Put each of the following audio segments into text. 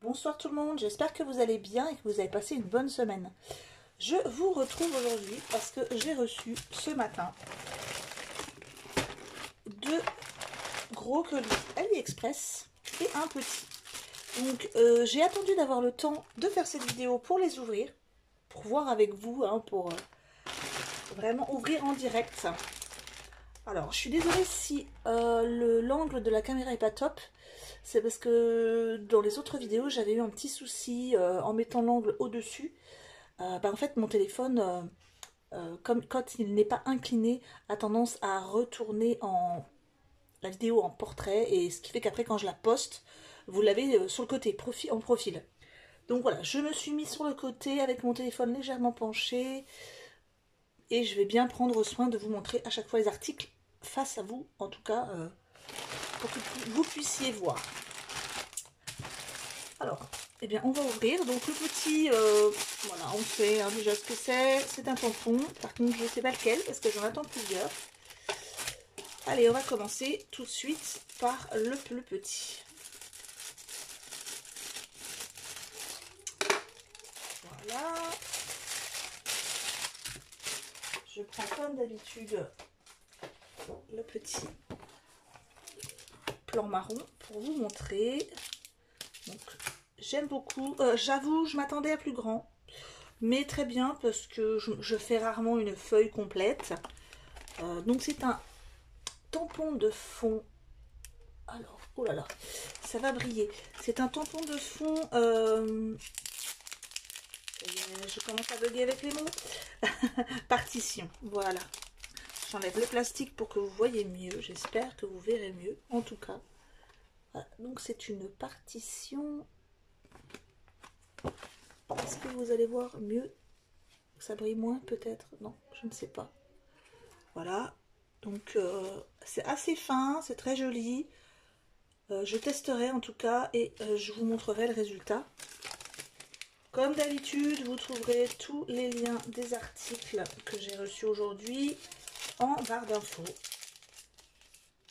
Bonsoir tout le monde, j'espère que vous allez bien et que vous avez passé une bonne semaine. Je vous retrouve aujourd'hui parce que j'ai reçu ce matin deux gros colis AliExpress et un petit. Donc j'ai attendu d'avoir le temps de faire cette vidéo pour les ouvrir, pour voir avec vous, pour vraiment ouvrir en direct. Alors je suis désolée si l'angle de la caméra est pas top. C'est parce que dans les autres vidéos, j'avais eu un petit souci en mettant l'angle au-dessus. En fait, mon téléphone, comme quand il n'est pas incliné, a tendance à retourner la vidéo en portrait. Et ce qui fait qu'après, quand je la poste, vous l'avez sur le côté, en profil. Donc voilà, je me suis mis sur le côté avec mon téléphone légèrement penché. Et je vais bien prendre soin de vous montrer à chaque fois les articles face à vous, en tout cas, pour que vous puissiez voir. Alors, eh bien, on va ouvrir. Donc, le petit, voilà, on sait déjà ce que c'est. C'est un tampon. Par contre, je ne sais pas lequel parce que j'en attends plusieurs. Allez, on va commencer tout de suite par le plus petit. Voilà. Je prends comme d'habitude le petit plan marron pour vous montrer. Donc, j'aime beaucoup. J'avoue, je m'attendais à plus grand. Mais très bien parce que je fais rarement une feuille complète. Donc, c'est un tampon de fond. Alors, oh là là, ça va briller. C'est un tampon de fond. Je commence à bugger avec les mots. Partition, voilà. J'enlève le plastique pour que vous voyez mieux. J'espère que vous verrez mieux. En tout cas, voilà. Donc c'est une partition. Est-ce que vous allez voir mieux? Ça brille moins peut-être? Non, je ne sais pas. Voilà. Donc c'est assez fin, c'est très joli. Je testerai en tout cas et je vous montrerai le résultat. Comme d'habitude, vous trouverez tous les liens des articles que j'ai reçus aujourd'hui en barre d'infos.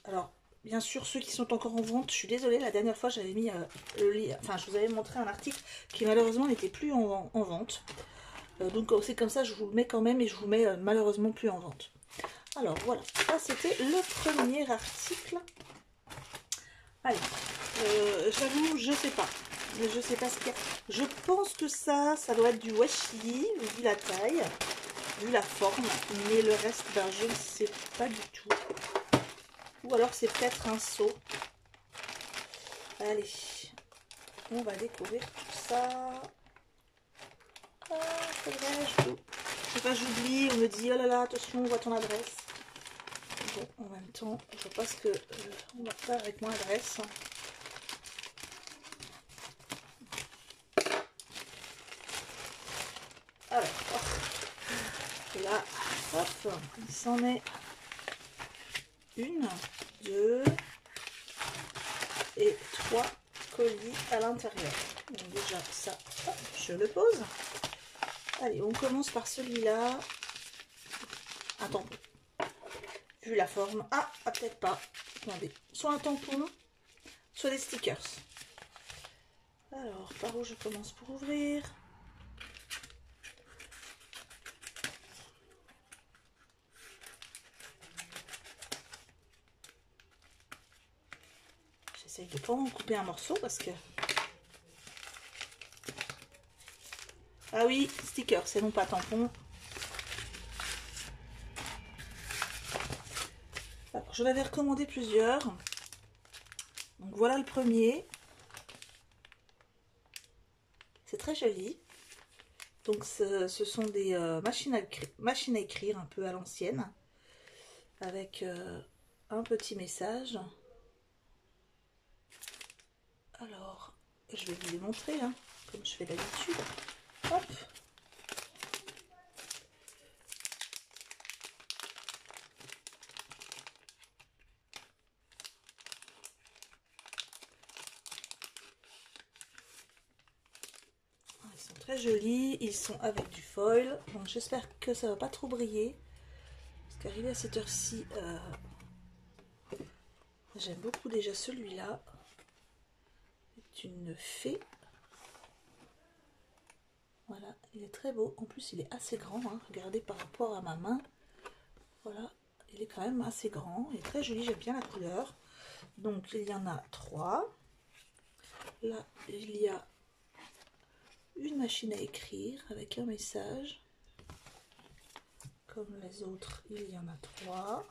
Alors, bien sûr, ceux qui sont encore en vente, je suis désolée, la dernière fois j'avais mis le lien, enfin je vous avais montré un article qui malheureusement n'était plus en vente. Donc c'est comme ça, je vous le mets quand même et je vous mets malheureusement plus en vente. Alors voilà, ça c'était le premier article. Allez, j'avoue, je sais pas. Je sais pas ce qu'il y a. Je pense que ça doit être du washi, vu la taille, vu la forme. Mais le reste, ben, je ne sais pas du tout. Ou alors c'est peut-être un seau. Allez, on va découvrir tout ça. Ah, c'est vrai, je sais pas, j'oublie. On me dit, oh là là, attention, on voit ton adresse. Bon, en même temps, je vois pas ce que on va faire avec mon adresse. Alors, et là, hop, il s'en est une, deux et trois colis à l'intérieur. Donc déjà, ça, hop, je le pose. Allez, on commence par celui-là. Un tampon. Vu la forme. Ah, peut-être pas. Attendez. Soit un tampon, soit des stickers. Alors, par où je commence pour ouvrir? J'essaye de pas en couper un morceau parce que... Ah oui, sticker, c'est non pas tampon. Alors, je l'avais recommandé plusieurs. Donc voilà le premier. C'est très joli. Donc ce sont des machines à écrire un peu à l'ancienne. Avec un petit message. Alors, je vais vous les montrer, hein, comme je fais d'habitude. Hop. Ils sont très jolis, ils sont avec du foil, donc j'espère que ça va pas trop briller. Parce qu'arrivé à cette heure-ci, j'aime beaucoup déjà celui-là. C'est une fée. Voilà, il est très beau. En plus, il est assez grand, hein. Regardez par rapport à ma main. Voilà, il est quand même assez grand. Il est très joli, j'aime bien la couleur. Donc, il y en a 3. Là, il y a une machine à écrire avec un message. Comme les autres, il y en a 3.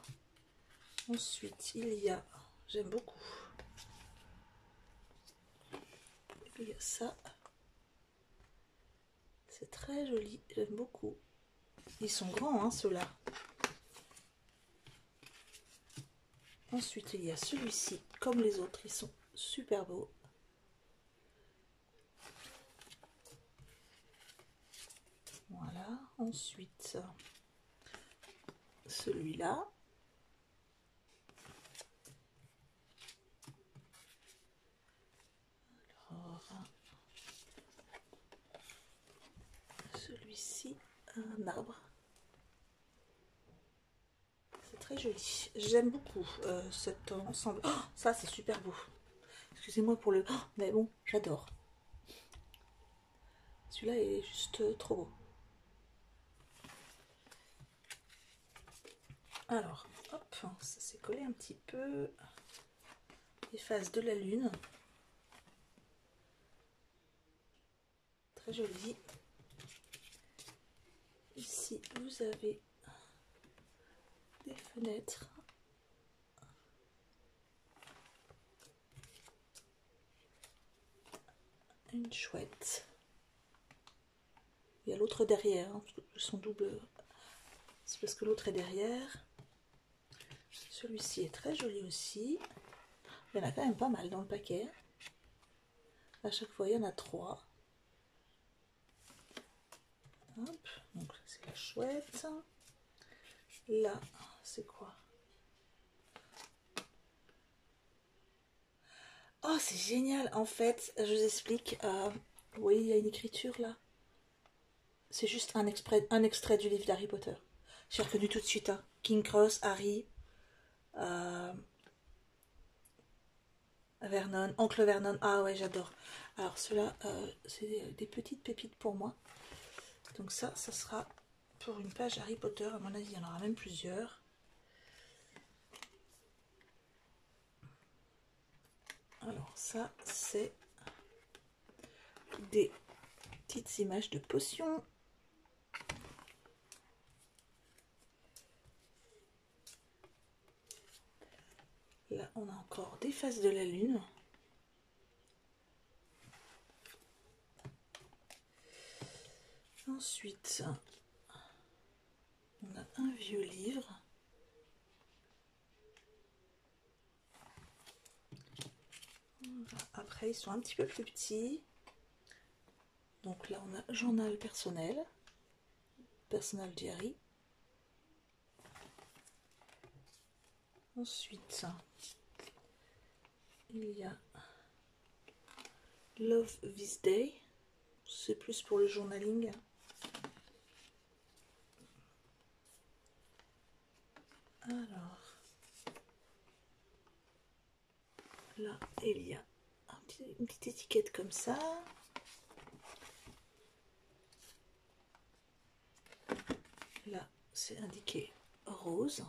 Ensuite, il y a, j'aime beaucoup, il y a ça. C'est très joli, j'aime beaucoup. Ils sont grands, hein, ceux-là. Ensuite, il y a celui-ci, comme les autres, ils sont super beaux. Voilà, ensuite, celui-là. Celui-ci, un arbre. C'est très joli. J'aime beaucoup cet ensemble. Oh, ça, c'est super beau. Excusez-moi pour le... Oh, mais bon, j'adore. Celui-là est juste trop beau. Alors, hop, ça s'est collé un petit peu. Les phases de la lune. Très joli. Ici, vous avez des fenêtres. Une chouette. Il y a l'autre derrière, hein, son double. C'est parce que l'autre est derrière. Celui-ci est très joli aussi. Il y en a quand même pas mal dans le paquet. À chaque fois, il y en a 3. Hop, donc c'est la chouette. Là, c'est quoi? Oh, c'est génial. En fait, je vous explique. Vous voyez, il y a une écriture là. C'est juste un extrait du livre d'Harry Potter. J'ai reconnu tout de suite. Hein. King Cross, Harry, Vernon, Oncle Vernon. Ah ouais, j'adore. Alors, ceux-là, c'est des petites pépites pour moi. Donc ça sera pour une page Harry Potter. À mon avis, il y en aura même plusieurs. Alors ça, c'est des petites images de potions. Là, on a encore des phases de la lune. Ensuite, on a un vieux livre. Après, ils sont un petit peu plus petits. Donc là, on a journal personnel. Personal diary. Ensuite, il y a Love This Day. C'est plus pour le journaling. Alors, là, il y a une petite étiquette comme ça. Là, c'est indiqué rose.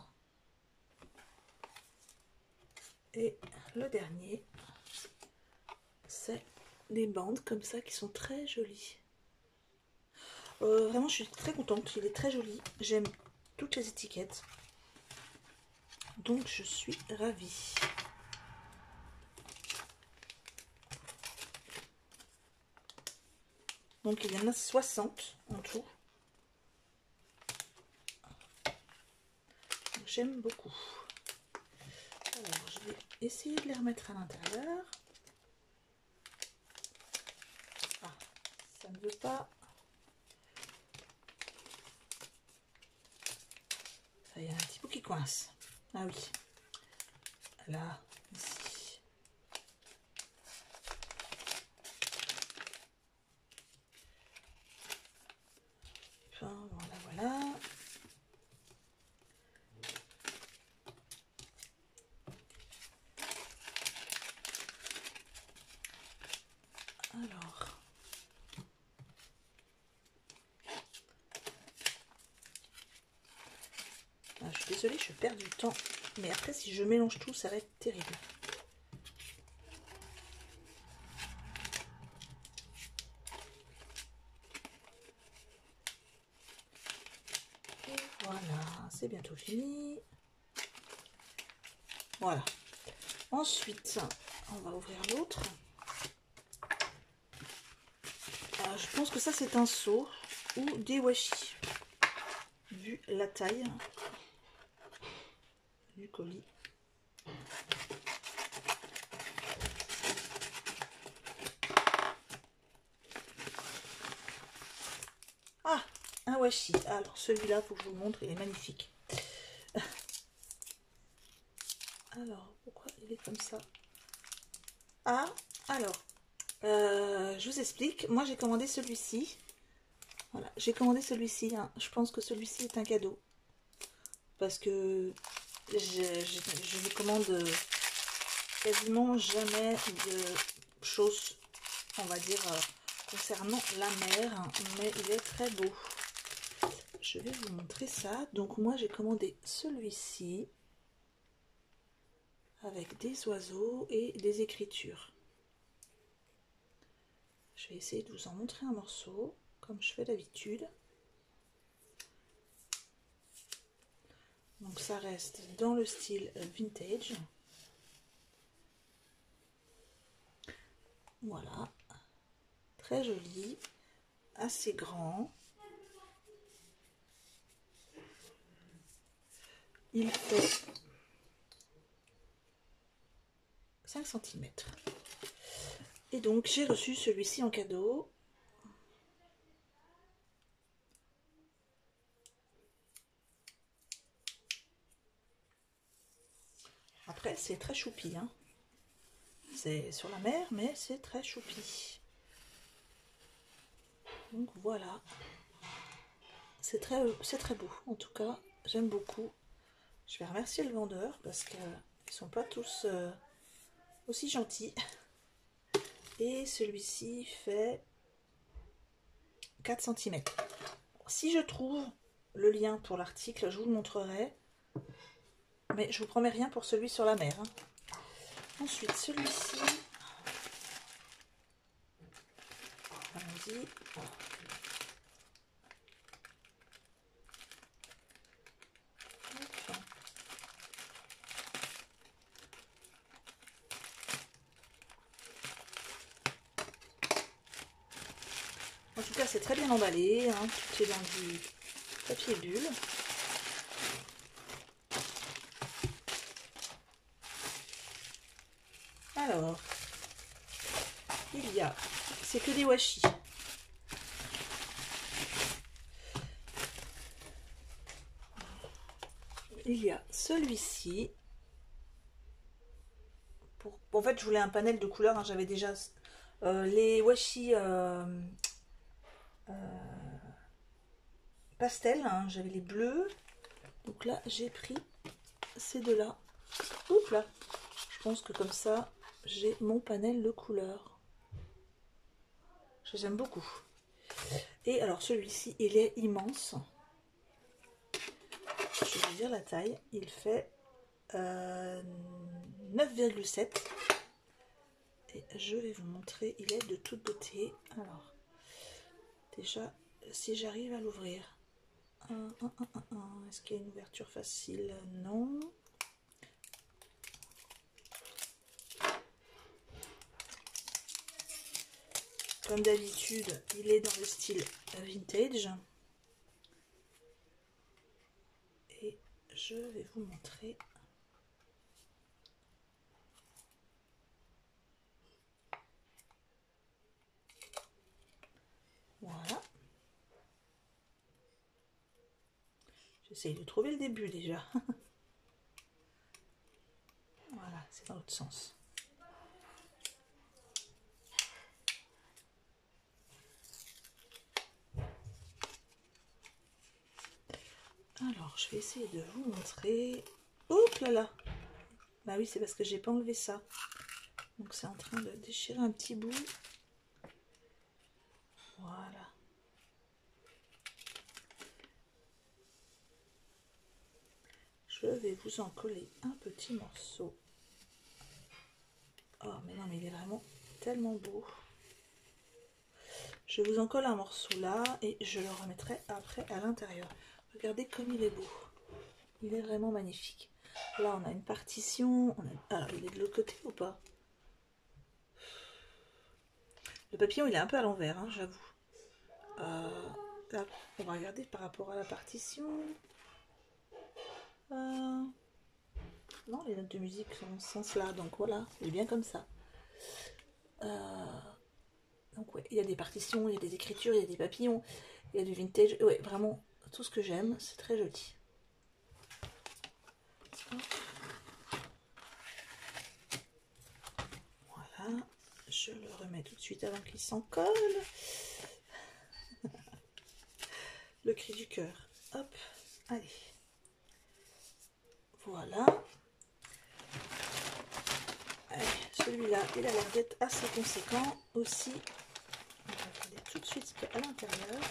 Et le dernier, c'est des bandes comme ça qui sont très jolies. Vraiment, je suis très contente. Il est très joli. J'aime toutes les étiquettes. Donc, je suis ravie. Donc, il y en a 60 en tout. J'aime beaucoup. Alors, je vais essayer de les remettre à l'intérieur. Ah, ça ne veut pas. Il y a un petit bout qui coince. Ah oui. Là, ici. Enfin, voilà, voilà. Alors, désolée, je perds du temps. Mais après, si je mélange tout, ça va être terrible. Et voilà, c'est bientôt fini. Voilà. Ensuite, on va ouvrir l'autre. Je pense que ça, c'est un seau ou des washi. Vu la taille du colis. Ah, un washi. Alors celui-là, faut que je vous le montre, il est magnifique. Alors, pourquoi il est comme ça? Ah, alors, je vous explique. Moi, j'ai commandé celui-ci. Voilà, j'ai commandé celui-ci. Hein. Je pense que celui-ci est un cadeau. Parce que je ne commande quasiment jamais de choses, on va dire, concernant la mer. Mais il est très beau. Je vais vous montrer ça. Donc moi, j'ai commandé celui-ci. Avec des oiseaux et des écritures. Je vais essayer de vous en montrer un morceau, comme je fais d'habitude. Donc ça reste dans le style vintage. Voilà. Très joli, assez grand. Il fait 5 cm. Et donc j'ai reçu celui-ci en cadeau. Après c'est très choupi, hein. C'est sur la mer, mais c'est très choupi. Donc voilà. C'est très beau. En tout cas, j'aime beaucoup. Je vais remercier le vendeur parce qu'ils ne sont pas tous aussi gentils. Et celui-ci fait 4 cm. Si je trouve le lien pour l'article, je vous le montrerai. Mais je vous promets rien pour celui sur la mer. Hein. Ensuite, celui-ci. Allons-y. En tout cas, c'est très bien emballé. Hein. Tout est dans du papier bulle. Alors, il y a, c'est que des washi. Il y a celui-ci. En fait, je voulais un panel de couleurs. Hein. J'avais déjà les washi pastel. Hein. J'avais les bleus. Donc là, j'ai pris ces deux-là. Oups là. Je pense que comme ça, j'ai mon panel de couleurs. Je les aime beaucoup. Et alors celui-ci, il est immense. Je vais vous dire la taille. Il fait 9,7. Et je vais vous montrer, il est de toute beauté. Alors, déjà, si j'arrive à l'ouvrir. Est-ce qu'il y a une ouverture facile? Non. Comme d'habitude, il est dans le style vintage. Et je vais vous montrer. Voilà. J'essaye de trouver le début déjà. Voilà, c'est dans l'autre sens. Alors, je vais essayer de vous montrer. Oups là là. Bah oui, c'est parce que j'ai pas enlevé ça. Donc c'est en train de déchirer un petit bout. Voilà. je vais vous en coller un petit morceau. Oh mais non, mais il est vraiment tellement beau. Je vous en colle un morceau là et je le remettrai après à l'intérieur. Regardez comme il est beau. Il est vraiment magnifique. Là on a une partition. Alors il est de l'autre côté ou pas? Le papillon il est un peu à l'envers, hein, j'avoue. Là, on va regarder par rapport à la partition. Non, les notes de musique sont dans ce sens-là, donc voilà, il est bien comme ça. Donc ouais, il y a des partitions, il y a des écritures, il y a des papillons, il y a du vintage. Ouais, vraiment tout ce que j'aime, c'est très joli. Voilà, je le remets tout de suite avant qu'il s'en colle. Le cri du cœur. Hop, allez. Voilà. Celui-là, il a l'air d'être assez conséquent aussi. On va regarder tout de suite ce qu'il y a à l'intérieur.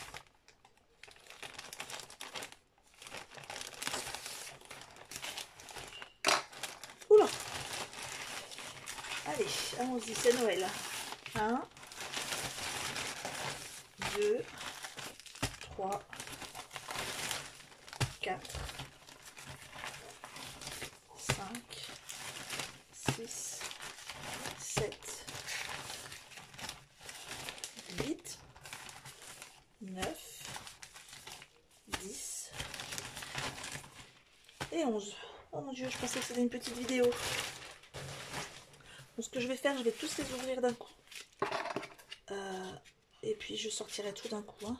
Oula! Allez, allons-y, c'est Noël. 1, 2, 3, 4, 5, 6, 7, 8, 9, 10 et 11. Oh mon dieu, je pensais que c'était une petite vidéo. Donc ce que je vais faire, je vais tous les ouvrir d'un coup. Et puis je sortirai tout d'un coup. Hein.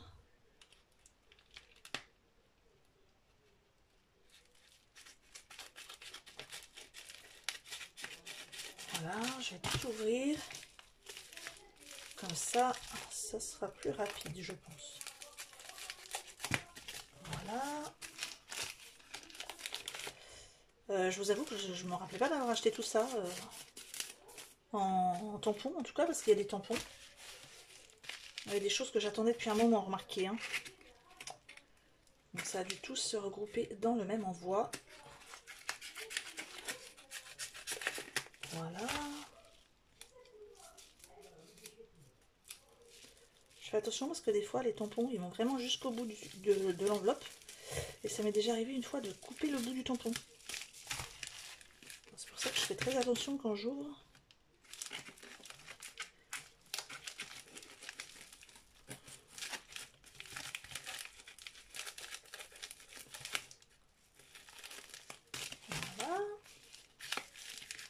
Voilà, je vais tout ouvrir. Comme ça, ça sera plus rapide, je pense. Voilà. Je vous avoue que je ne me rappelais pas d'avoir acheté tout ça en tampon, en tout cas, parce qu'il y a des tampons. Il y a des choses que j'attendais depuis un moment, remarquez. Hein. Donc ça a dû tous se regrouper dans le même envoi. Voilà. Je fais attention parce que des fois les tampons ils vont vraiment jusqu'au bout de l'enveloppe. Et ça m'est déjà arrivé une fois de couper le bout du tampon. C'est pour ça que je fais très attention quand j'ouvre. Voilà. Vous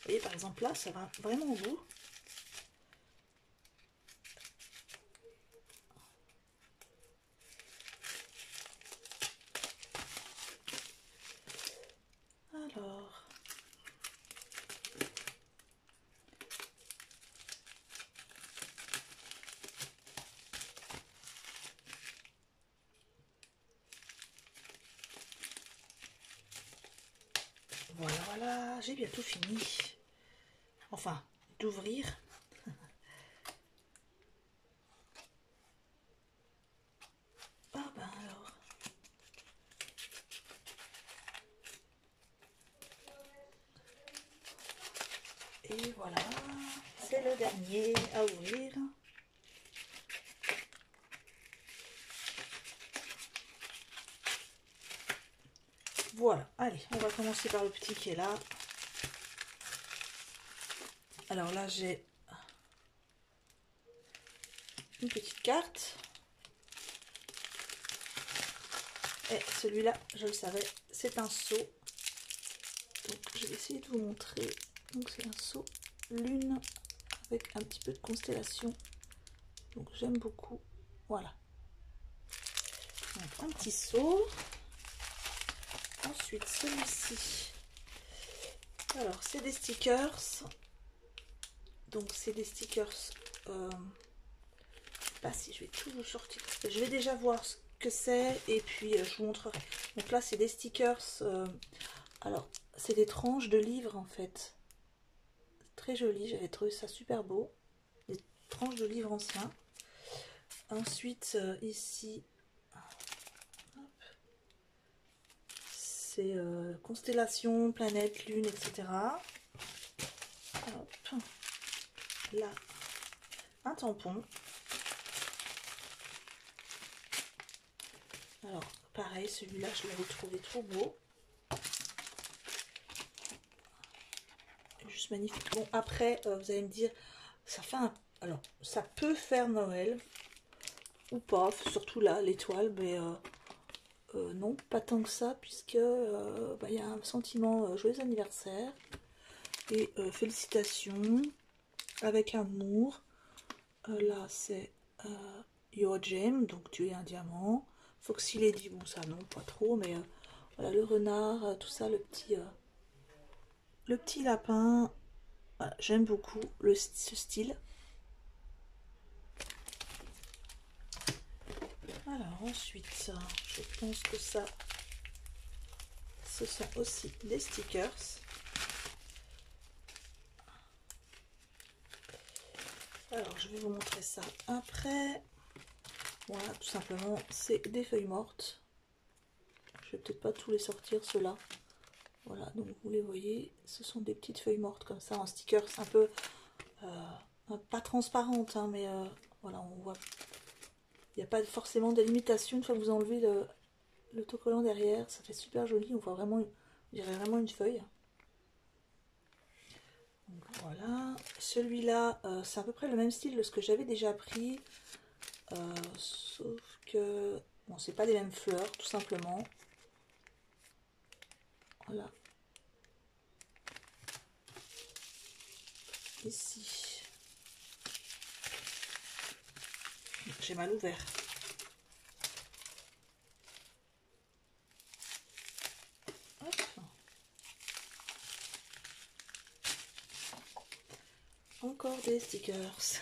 voyez par exemple là, ça va vraiment au bout. Alors. Voilà, voilà, j'ai bientôt fini. Enfin, d'ouvrir. Ah ben alors. Et voilà, c'est le dernier à ouvrir. Voilà, allez, on va commencer par le petit qui est là. Alors là, j'ai une petite carte. Et celui-là, je le savais, c'est un seau. Donc je vais essayer de vous montrer. Donc c'est un seau lune avec un petit peu de constellation. Donc j'aime beaucoup. Voilà. Donc un petit seau. Ensuite celui-ci. Alors c'est des stickers. Donc c'est des stickers. Là si je vais tout vous sortir. Je vais déjà voir ce que c'est et puis je vous montrerai. Donc là c'est des stickers. Alors c'est des tranches de livres en fait. Très joli, j'avais trouvé ça super beau. Des tranches de livres anciens. Ensuite ici c'est constellations, planètes, lune, etc. Hop. Là, un tampon. Alors, pareil, celui-là, je l'avais trouvé trop beau. Juste magnifique. Bon, après, vous allez me dire, ça fait un... Alors, ça peut faire Noël, ou pas, surtout là, l'étoile, mais non, pas tant que ça, puisque bah, y a un sentiment joyeux anniversaire, et félicitations, avec amour. Là, c'est Your Gem, donc tu es un diamant. Foxy Lady, bon ça non, pas trop, mais voilà, le renard, tout ça, le petit lapin, voilà, j'aime beaucoup ce style. Alors ensuite, je pense que ça, ce sont aussi des stickers. Alors je vais vous montrer ça après. Voilà, tout simplement, c'est des feuilles mortes. Je vais peut-être pas tous les sortir, ceux-là. Voilà, donc vous les voyez, ce sont des petites feuilles mortes comme ça en stickers, un peu pas transparentes, hein, mais voilà, on voit. Il n'y a pas forcément de limitation une fois que vous enlevez l'autocollant derrière, ça fait super joli, on voit vraiment, on dirait vraiment une feuille. Donc voilà, celui-là, c'est à peu près le même style de ce que j'avais déjà pris, sauf que bon, c'est pas les mêmes fleurs, tout simplement. Voilà. Ici, j'ai mal ouvert. Hop. Encore des stickers.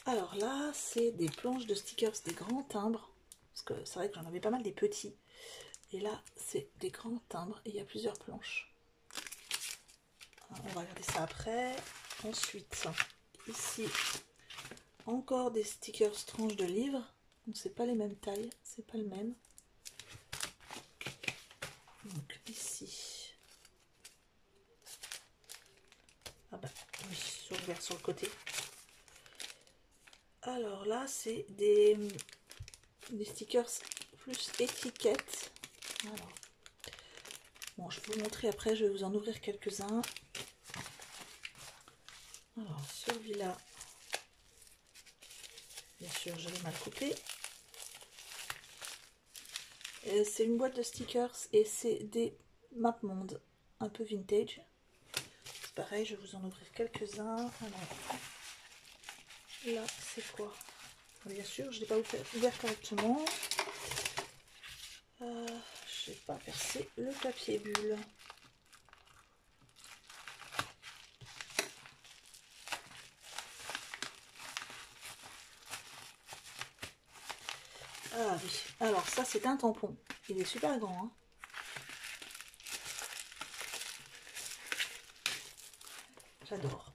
Alors là, c'est des planches de stickers, des grands timbres. Parce que c'est vrai que j'en avais pas mal des petits. Et là, c'est des grands timbres. Et il y a plusieurs planches. On va regarder ça après. Ensuite, ici, encore des stickers tranches de livres. Donc c'est pas les mêmes tailles, c'est pas le même. Donc ici. Ah bah oui, ouvert sur le côté. Alors là, c'est des stickers plus étiquettes. Alors, bon, je vais vous montrer après, je vais vous en ouvrir quelques-uns. Alors, celui-là, bien sûr, je l'ai mal coupé. C'est une boîte de stickers et c'est des MapMonde un peu vintage. C'est pareil, je vais vous en ouvrir quelques-uns. Alors, là, c'est quoi? Bien sûr, je ne l'ai pas ouvert correctement. Je n'ai pas percé le papier bulle. Ah oui, alors ça c'est un tampon. Il est super grand, hein. J'adore.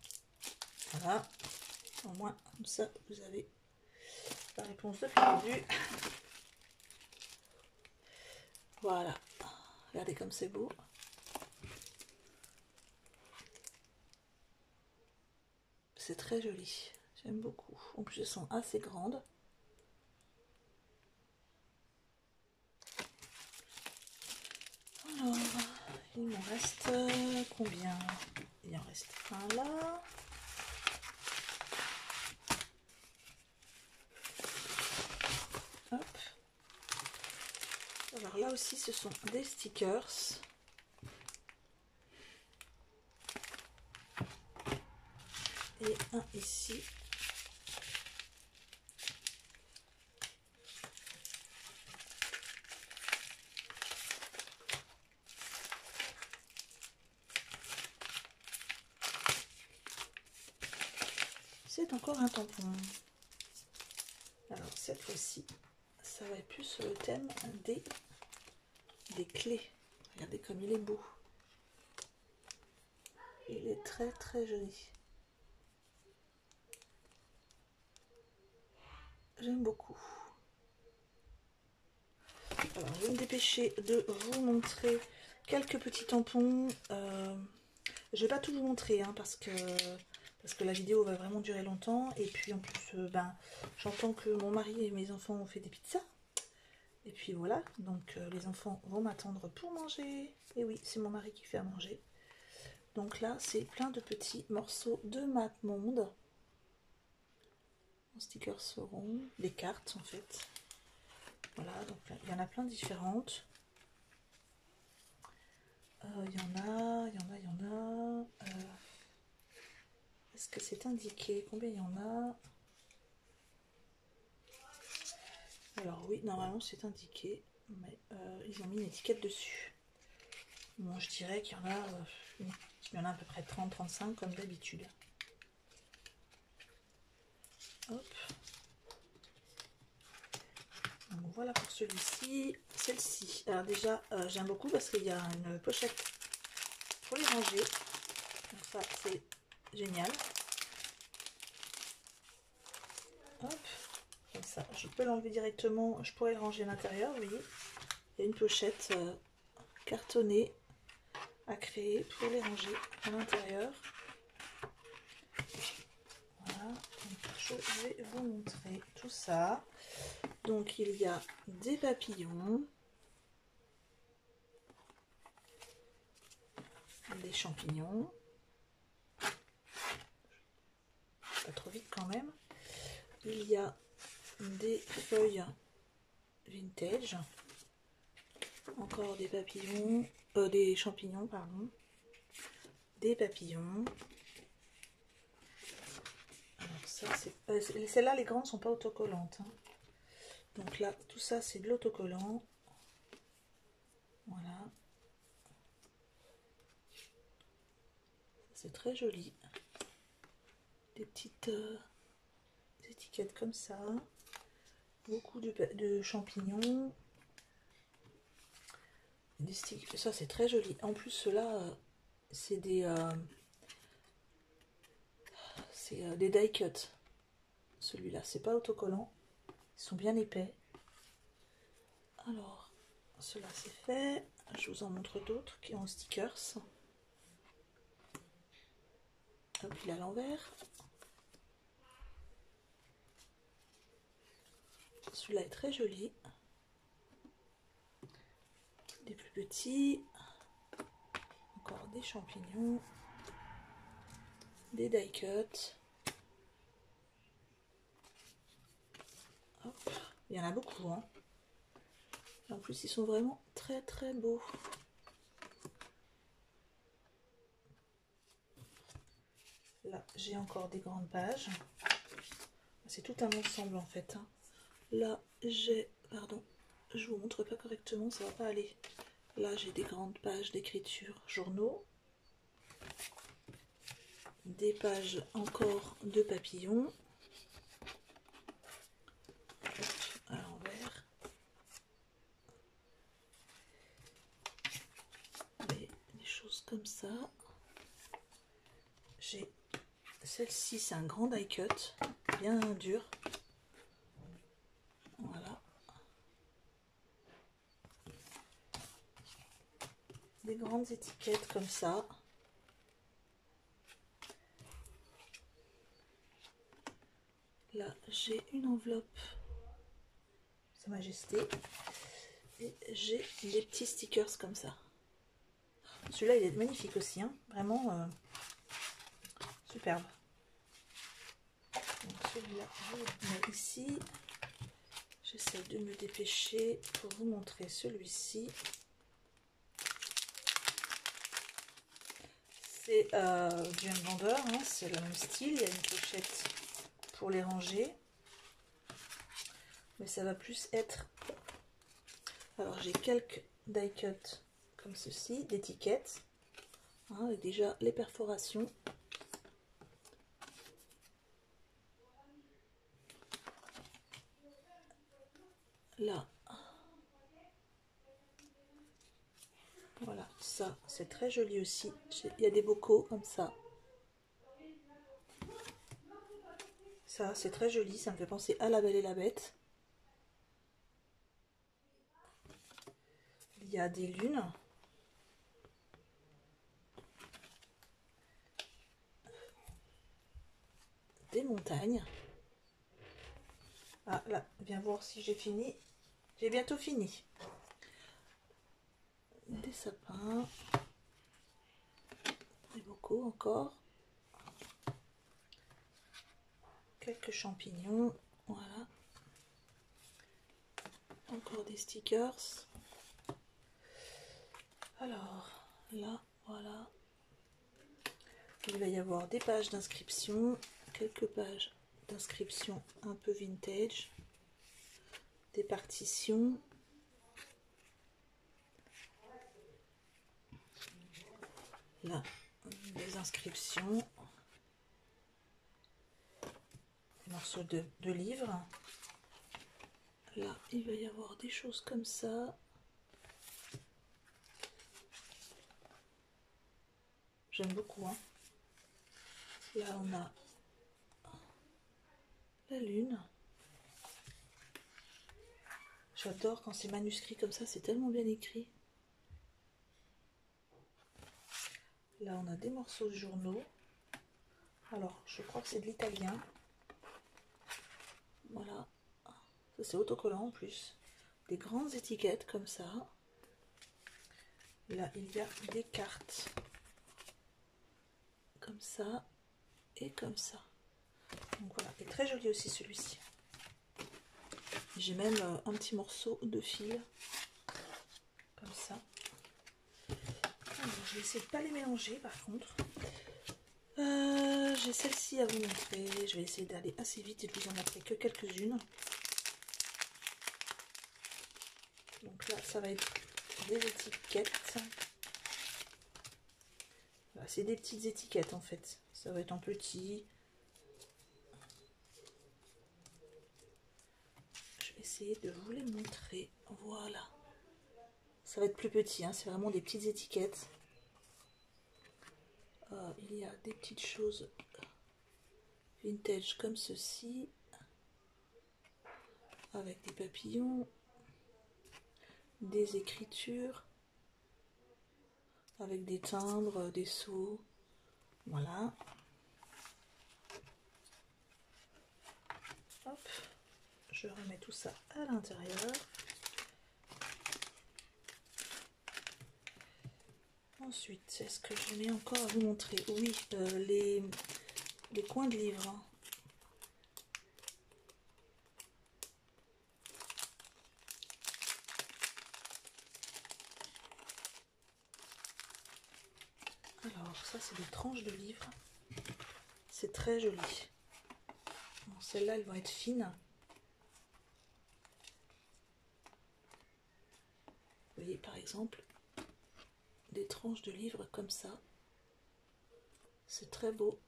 Voilà. Au moins, comme ça, vous avez la réponse depuis le début. Voilà. Regardez comme c'est beau. C'est très joli. J'aime beaucoup. En plus, elles sont assez grandes. Alors, il m'en reste combien? Il en reste un là. Hop. Alors là aussi, ce sont des stickers. Et un ici. C'est encore un tampon. Alors cette fois-ci, ça va être plus sur le thème des clés. Regardez comme il est beau. Il est très très joli. J'aime beaucoup. Alors je vais me dépêcher de vous montrer quelques petits tampons. Je vais pas tout vous montrer hein, parce que la vidéo va vraiment durer longtemps. Et puis en plus, j'entends que mon mari et mes enfants ont fait des pizzas. Et puis voilà, donc les enfants vont m'attendre pour manger. Et oui, c'est mon mari qui fait à manger. Donc là, c'est plein de petits morceaux de MapMonde. En stickers seront des cartes en fait. Voilà, donc il y en a plein différentes. Il y en a. Est-ce que c'est indiqué combien il y en a? Alors oui, normalement c'est indiqué, mais ils ont mis une étiquette dessus. Bon, je dirais qu'il y en a, il y en a à peu près 30-35 comme d'habitude. Hop. Donc voilà pour celui-ci, celle-ci. Alors déjà, j'aime beaucoup parce qu'il y a une pochette pour les ranger. Donc ça, c'est génial. Hop, comme ça, je peux l'enlever directement. Je pourrais le ranger à l'intérieur, vous voyez. Il y a une pochette cartonnée à créer pour les ranger à l'intérieur. Voilà, donc je vais vous montrer tout ça. Donc il y a des papillons, des champignons, pas trop vite quand même. Il y a des feuilles vintage, encore des papillons, des champignons pardon, des papillons. Alors ça c'est celles-là, les grandes sont pas autocollantes hein. Donc là tout ça c'est de l'autocollant. Voilà, c'est très joli, des petites étiquettes comme ça, beaucoup de champignons, des sticks. Ça c'est très joli. En plus ceux-là c'est des die cut. Celui-là c'est pas autocollant, ils sont bien épais. Alors cela c'est fait, je vous en montre d'autres qui ont stickers. Hop, il est à l'envers. Celui-là est très joli. Des plus petits. Encore des champignons. Des die cut. Hop. Il y en a beaucoup. Hein. En plus, ils sont vraiment très très beaux. Là, j'ai encore des grandes pages. C'est tout un ensemble en fait. Hein. Là, j'ai... Pardon, je vous montre pas correctement, ça va pas aller. Là, j'ai des grandes pages d'écriture journaux. Des pages encore de papillons. Hop, à l'envers. Des choses comme ça. J'ai celle-ci, c'est un grand die cut, bien dur. Voilà. Des grandes étiquettes comme ça. Là, j'ai une enveloppe, Sa Majesté. Et j'ai des petits stickers comme ça. Celui-là, il est magnifique aussi, hein. Vraiment superbe. Donc celui-là, je le mets ici. J'essaie de me dépêcher pour vous montrer celui-ci. C'est du M-Vendeur, hein, c'est le même style. Il y a une pochette pour les ranger. Mais ça va plus être... Alors j'ai quelques die cut comme ceci, d'étiquettes. Hein, avec déjà les perforations. Là. Voilà, ça c'est très joli aussi. Il y a des bocaux comme ça. Ça c'est très joli, ça me fait penser à La Belle et la Bête. y a des lunes. Des montagnes. Ah là, viens voir si j'ai fini. J'ai bientôt fini. Des sapins. Des bocaux encore. Quelques champignons. Voilà. Encore des stickers. Alors, là, voilà. Il va y avoir des pages d'inscription. Quelques pages d'inscription un peu vintage. Des partitions. Là, des inscriptions. Des morceaux de livres. Là, il va y avoir des choses comme ça. J'aime beaucoup. Hein. Là, on a la lune. J'adore quand c'est manuscrit comme ça, c'est tellement bien écrit. Là, on a des morceaux de journaux. Alors, je crois que c'est de l'italien. Voilà. Ça, c'est autocollant en plus. Des grandes étiquettes comme ça. Là, il y a des cartes. Comme ça. Et comme ça. Donc voilà. Et très joli aussi celui-ci. J'ai même un petit morceau de fil. Comme ça. Alors, je vais essayer de ne pas les mélanger par contre. J'ai celle-ci à vous montrer. Je vais essayer d'aller assez vite et de vous en montrer que quelques-unes. Donc là, ça va être des étiquettes. Voilà, c'est des petites étiquettes en fait. Ça va être en petit. Je vais essayer de vous les montrer. Voilà. Ça va être plus petit, hein. C'est vraiment des petites étiquettes. Il y a des petites choses vintage comme ceci. Avec des papillons. Des écritures. Avec des timbres, des sceaux. Voilà. Hop. Je remets tout ça à l'intérieur. Ensuite, est-ce que je mets encore à vous montrer? Oui, les coins de livres. Hein. Alors, ça, c'est des tranches de livres. C'est très joli. Celles-là, elles vont être fines. Vous voyez, par exemple, des tranches de livres comme ça. C'est très beau.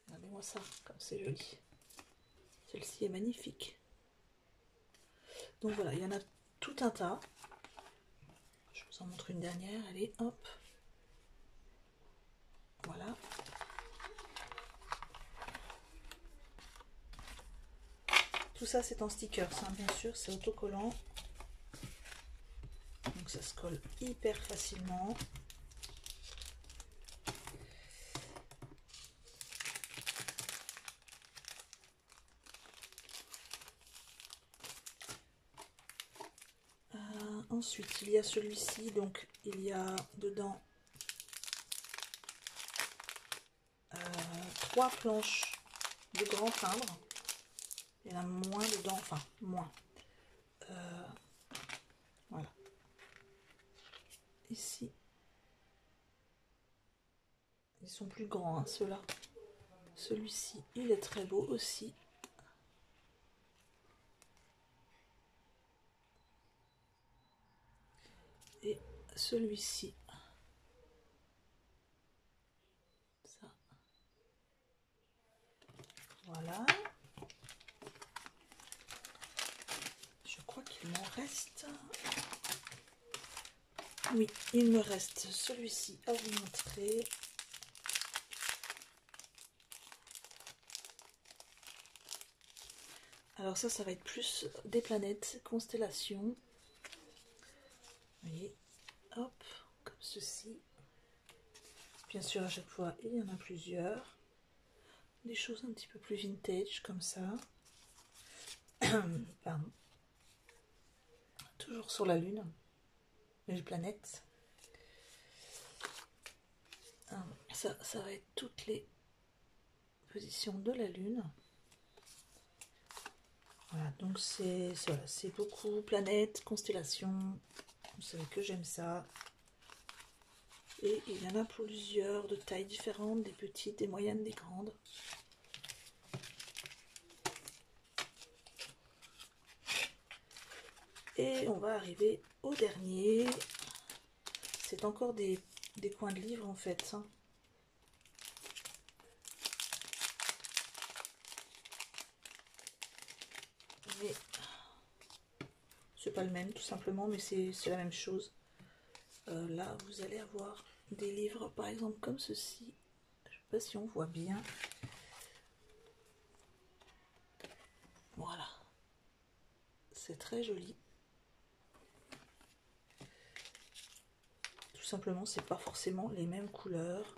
Regardez-moi ça, comme c'est joli. Celle-ci est magnifique. Donc voilà, il y en a tout un tas. Je vous en montre une dernière. Allez, hop. Voilà. Tout ça, c'est en stickers, hein, bien sûr, c'est autocollant. Donc ça se colle hyper facilement. Ensuite, il y a celui-ci, donc il y a dedans 3 planches de grand timbre. Il y en a moins dedans, enfin moins. Voilà. Ici, ils sont plus grands, hein, ceux-là. Celui-ci, il est très beau aussi. Et celui-ci. Ça. Voilà. Je crois qu'il m'en reste. Oui, il me reste celui-ci à vous montrer. Alors ça va être plus des planètes, constellations. Vous voyez, hop, comme ceci. Bien sûr, à chaque fois, il y en a plusieurs. Des choses un petit peu plus vintage, comme ça. Pardon. Toujours sur la Lune, les planètes. Ça va être toutes les positions de la Lune. Voilà, donc c'est beaucoup planètes, constellations. Vous savez que j'aime ça. Et il y en a plusieurs de tailles différentes, des petites, des moyennes, des grandes. Et on va arriver au dernier. C'est encore des coins de livres en fait. Hein. Mais c'est pas le même tout simplement, mais c'est la même chose. Là, vous allez avoir des livres, par exemple, comme ceci. Je ne sais pas si on voit bien. Voilà. C'est très joli. Tout simplement, c'est pas forcément les mêmes couleurs.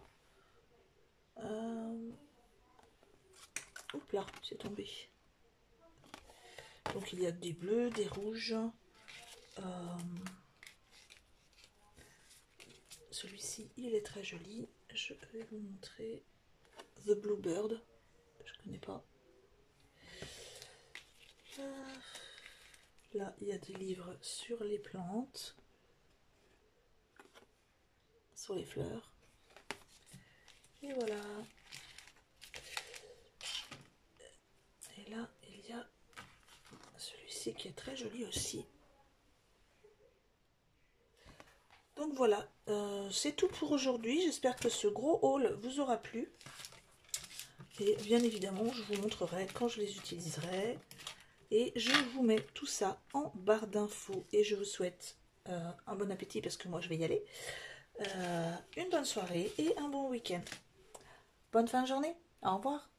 Oups là, c'est tombé. Donc, il y a des bleus, des rouges. Celui-ci, il est très joli. Je vais vous montrer The Bluebird. Je connais pas. Là, il y a des livres sur les plantes, sur les fleurs. Et voilà. Et là, il y a celui-ci qui est très joli aussi. Donc voilà, c'est tout pour aujourd'hui. J'espère que ce gros haul vous aura plu. Et bien évidemment, je vous montrerai quand je les utiliserai. Et je vous mets tout ça en barre d'infos. Et je vous souhaite un bon appétit parce que moi je vais y aller. Une bonne soirée et un bon week-end. Bonne fin de journée. Au revoir.